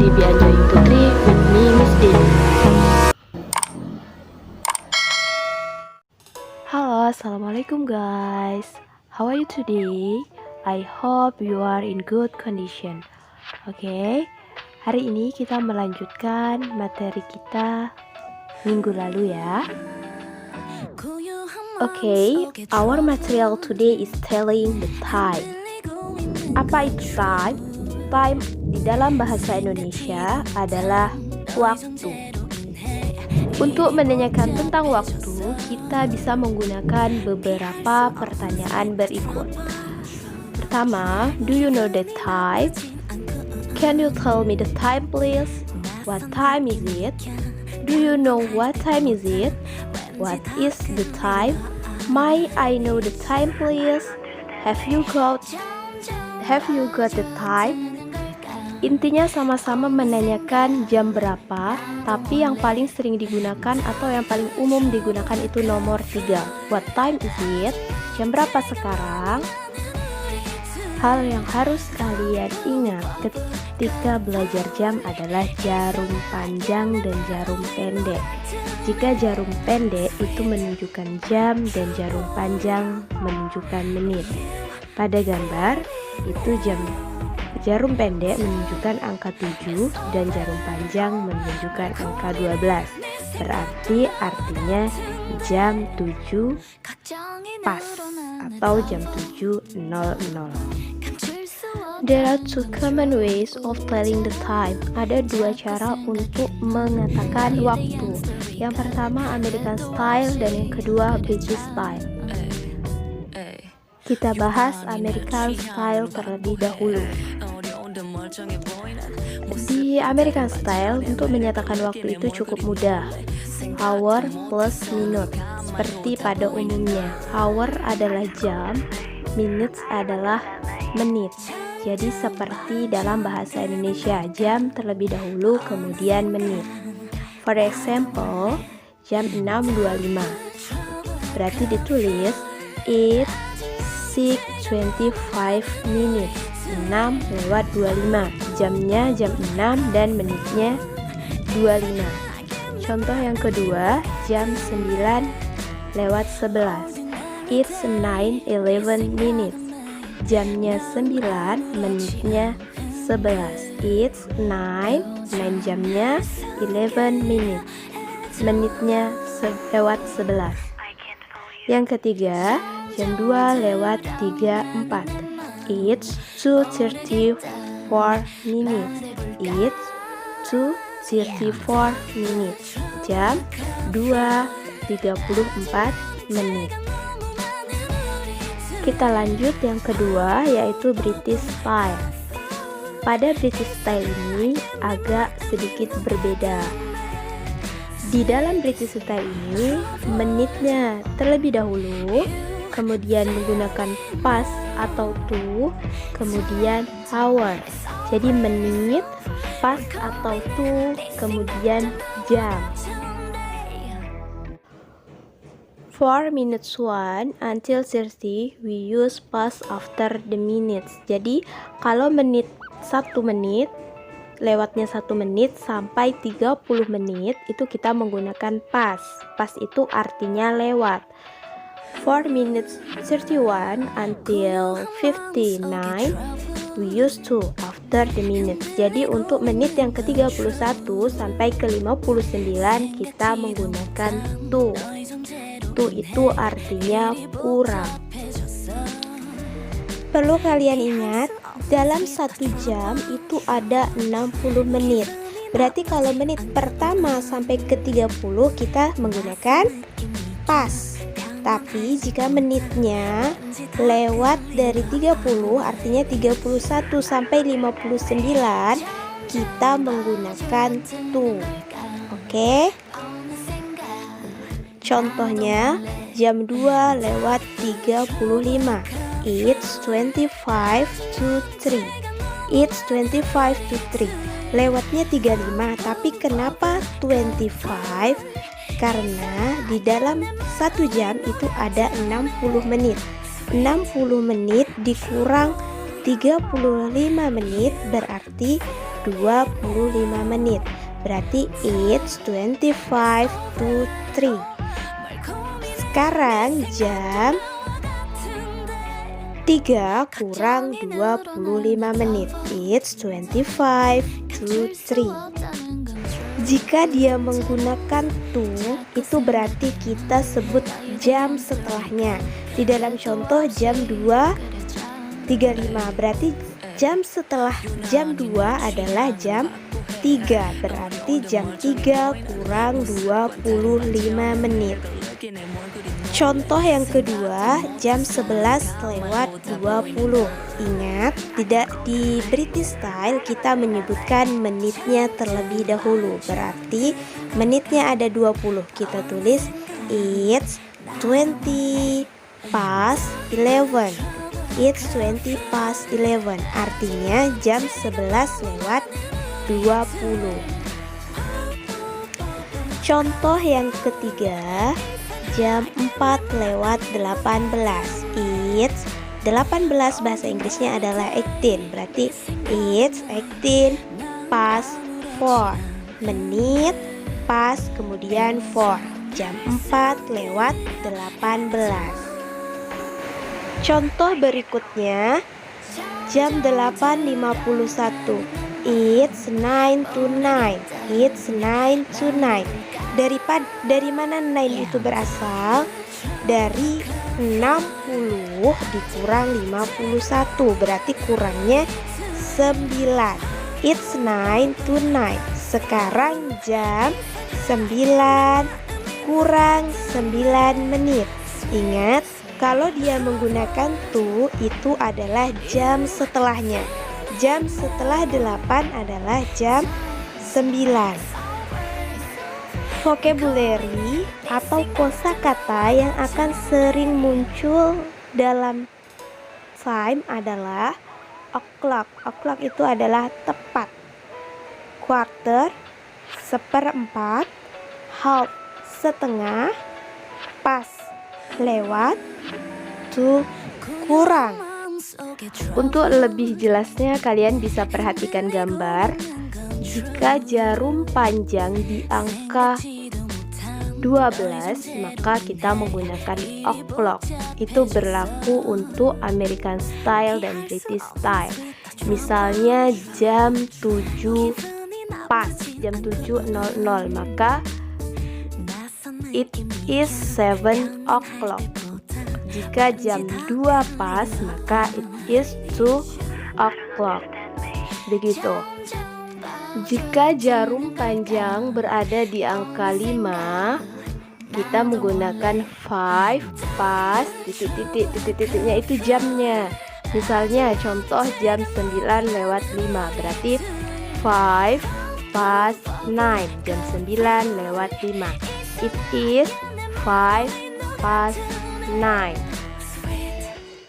di Bianjai Putri with me, Miss Din. Halo, assalamualaikum guys. How are you today? I hope you are in good condition. Oke, hari ini kita melanjutkan materi kita minggu lalu ya. Oke, our material today is telling the time. Apa itu time? Time di dalam bahasa Indonesia adalah waktu. Untuk menanyakan tentang waktu, kita bisa menggunakan beberapa pertanyaan berikut. Pertama, do you know the time? Can you tell me the time please? What time is it? Do you know what time is it? What is the time? May I know the time please? Have you got the time? Intinya sama-sama menanyakan jam berapa, tapi yang paling sering digunakan atau yang paling umum digunakan itu nomor 3. What time is it? Jam berapa sekarang? Hal yang harus kalian ingat ketika belajar jam adalah jarum panjang dan jarum pendek. Jika jarum pendek itu menunjukkan jam dan jarum panjang menunjukkan menit. Pada gambar itu jarum pendek menunjukkan angka 7 dan jarum panjang menunjukkan angka 12. Berarti artinya jam 7 pas atau jam 7.00. There are two common ways of telling the time. Ada dua cara untuk mengatakan waktu. Yang pertama American style dan yang kedua British style. Kita bahas American style terlebih dahulu. Di American style, untuk menyatakan waktu itu cukup mudah. Hour plus minute. Seperti pada umumnya, hour adalah jam, minutes adalah menit. Jadi seperti dalam bahasa Indonesia, jam terlebih dahulu kemudian menit. For example, jam 6.25. Berarti ditulis 8:06:25 minutes. 6:25. Jamnya jam 6 dan menitnya 25. Contoh yang kedua, jam 9:11. It's 9:11 minutes. Jamnya 9, menitnya 11. It's 9 jamnya 11 minutes. Menitnya lewat 11. Yang ketiga, jam 2:34. It's 2:34 minutes. It's 2:34 minutes. Jam 2:34 menit. Kita lanjut yang kedua, yaitu British style. Pada British style ini agak sedikit berbeda. Di dalam British style ini, menitnya terlebih dahulu, kemudian menggunakan pas atau to, kemudian hour. Jadi menit, pas atau to, kemudian jam. For minutes 1 until 30, we use past after the minutes. Jadi kalau menit 1 menit, lewatnya 1 menit sampai 30 menit, itu kita menggunakan pas. Pas itu artinya lewat. For minutes 31 until 59, we use to after the minutes. Jadi untuk menit yang ke-31 sampai ke-59 kita menggunakan to. To itu artinya kurang. Perlu kalian ingat, dalam 1 jam itu ada 60 menit. Berarti kalau menit pertama sampai ke-30 kita menggunakan pas. Tapi jika menitnya lewat dari 30, artinya 31 sampai 59, kita menggunakan to. Oke? Contohnya, jam 2:35. It's 25 to 3. It's 25 to 3. Lewatnya 35, tapi kenapa 25? Karena di dalam 1 jam itu ada 60 menit. 60 menit dikurang 35 menit berarti 25 menit. Berarti it's 25 to 3. Sekarang jam 3 kurang 25 menit. It's 25 to 3. Jika dia menggunakan to, itu berarti kita sebut jam setelahnya. Di dalam contoh jam 2.35, berarti jam setelah jam 2 adalah jam 3. Berarti jam 3 kurang 25 menit. Contoh yang kedua, jam 11:20. Ingat, tidak di British style kita menyebutkan menitnya terlebih dahulu. Berarti menitnya ada 20. Kita tulis it's 20 past 11. It's 20 past 11. Artinya jam 11:20. Contoh yang ketiga, jam 4:18. It's 18 bahasa Inggrisnya adalah 18. Berarti it's 18 past 4. Menit pas kemudian 4. Jam 4:18. Contoh berikutnya, jam 8:51. It's 9 to 9. It's 9 to 9. Dari mana 9 itu berasal? Dari 60 dikurang 51, berarti kurangnya 9. It's 9 to 9. Sekarang jam 9 kurang 9 menit. Ingat, kalau dia menggunakan to, itu adalah jam setelahnya. Jam setelah 8 adalah jam 9. Vocabulary atau kosakata yang akan sering muncul dalam time adalah o'clock. O'clock itu adalah tepat. Quarter, seperempat. Half, setengah. Pas, lewat. To, kurang. Untuk lebih jelasnya kalian bisa perhatikan gambar. Jika jarum panjang di angka 12, maka kita menggunakan o'clock. Itu berlaku untuk American style dan British style. Misalnya jam 7 pas, jam 7.00, maka it is 7 o'clock. Jika jam 2 pas, maka it is 2 o'clock. Begitu. Jika jarum panjang berada di angka 5, kita menggunakan 5 pas titik-titiknya itu jamnya. Misalnya contoh jam 9:05, berarti 5 past 9, jam 9:05. It is 5 past 9.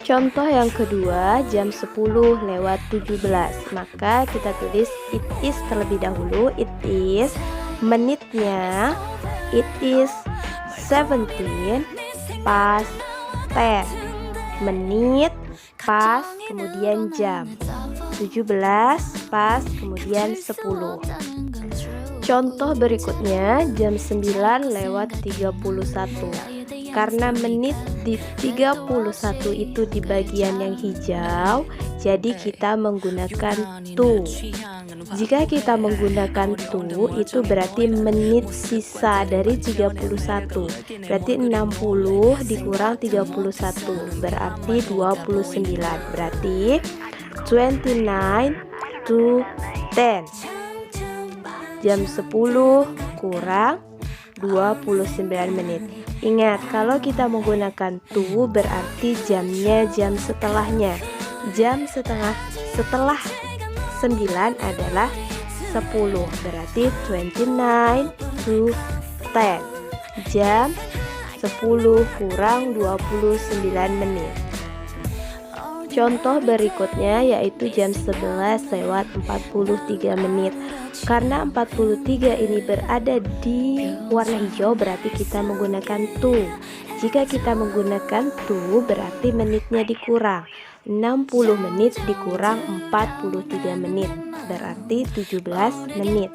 Contoh yang kedua, jam 10:17, maka kita tulis it is terlebih dahulu. It is, menitnya it is 17 past 10. Menit pas kemudian jam 17 pas kemudian 10. Contoh berikutnya, jam 9:31. Karena menit di 31 itu di bagian yang hijau, jadi kita menggunakan to. Jika kita menggunakan to, itu berarti menit sisa dari 31. Berarti 60 dikurang 31, berarti 29. Berarti 29 to 10. Jam 10 kurang 29 menit. Ingat, kalau kita menggunakan to berarti jamnya jam setelahnya. Jam setelah 9 adalah 10, berarti 29 to 10. Jam 10 kurang 29 menit. Contoh berikutnya yaitu jam 11:43 menit. Karena 43 ini berada di warna hijau, berarti kita menggunakan to. Jika kita menggunakan to, berarti menitnya dikurang. 60 menit dikurang 43 menit, berarti 17 menit.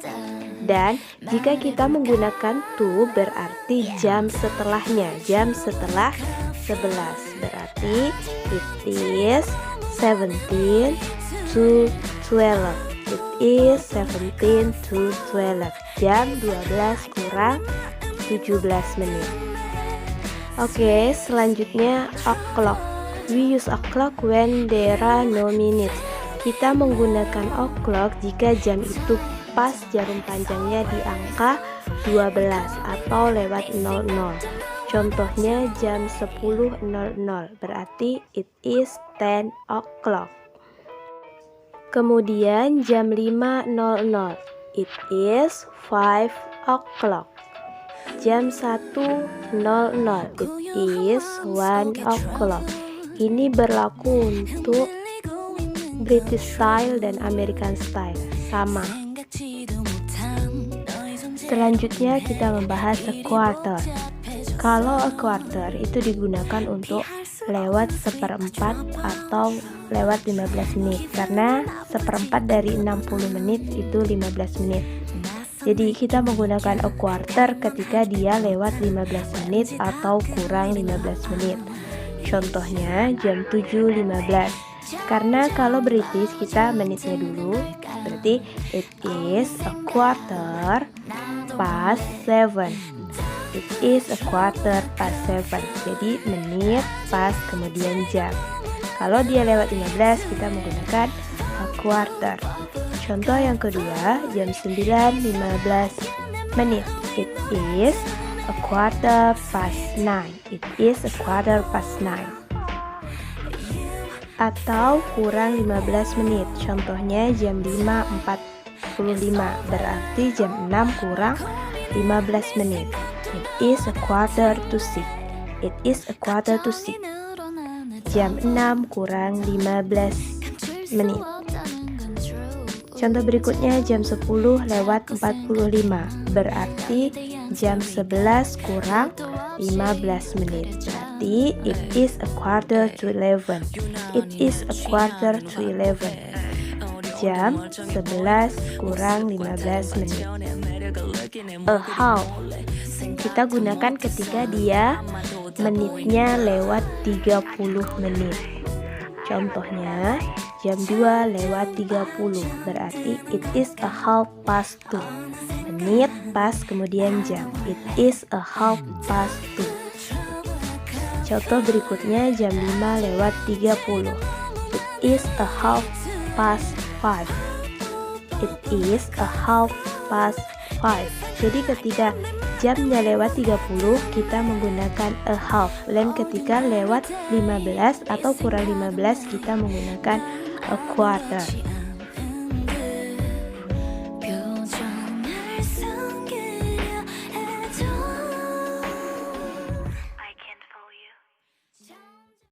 Dan jika kita menggunakan to, berarti jam setelahnya, jam setelah 11, berarti it is 17 to 12. It is 17 to 12. Jam 12 kurang 17 menit. Oke, selanjutnya o'clock. We use o'clock when there are no minutes. Kita menggunakan o'clock jika jam itu pas jarum panjangnya di angka 12 atau lewat 00. Contohnya jam 10.00, berarti it is 10 o'clock. Kemudian jam 5.00, it is 5 o'clock. Jam 1.00, it is 1 o'clock. Ini berlaku untuk British style dan American style, sama. Selanjutnya kita membahas a quarter. Kalau a quarter itu digunakan untuk lewat seperempat atau lewat 15 menit, karena seperempat dari 60 menit itu 15 menit. Jadi kita menggunakan a quarter ketika dia lewat 15 menit atau kurang 15 menit. Contohnya jam 7.15. Karena kalau British kita menitnya dulu, berarti it is a quarter past 7. It is a quarter past 7. Jadi menit pas kemudian jam. Kalau dia lewat 15, kita menggunakan a quarter. Contoh yang kedua, jam 9.15 menit. It is a quarter past 9. It is a quarter past 9. Atau kurang 15 menit. Contohnya jam 5.45. Berarti jam 6 kurang 15 menit. It is a quarter to 6. It is a quarter to 6. Jam 6 kurang 15 menit. Contoh berikutnya jam 10 lewat 45. Berarti jam 11 kurang 15 menit. Berarti it is a quarter to 11. It is a quarter to 11. Jam 11 kurang 15 menit. A half kita gunakan ketika dia menitnya lewat 30 menit. Contohnya jam 2 lewat 30, berarti it is a half past 2. Menit pas kemudian jam. It is a half past 2. Contoh berikutnya jam 5 lewat 30. It is a half past 5. It is a half past 5. Jadi ketika jamnya lewat 30, kita menggunakan a half. Dan ketika lewat 15 atau kurang 15, kita menggunakan a quarter.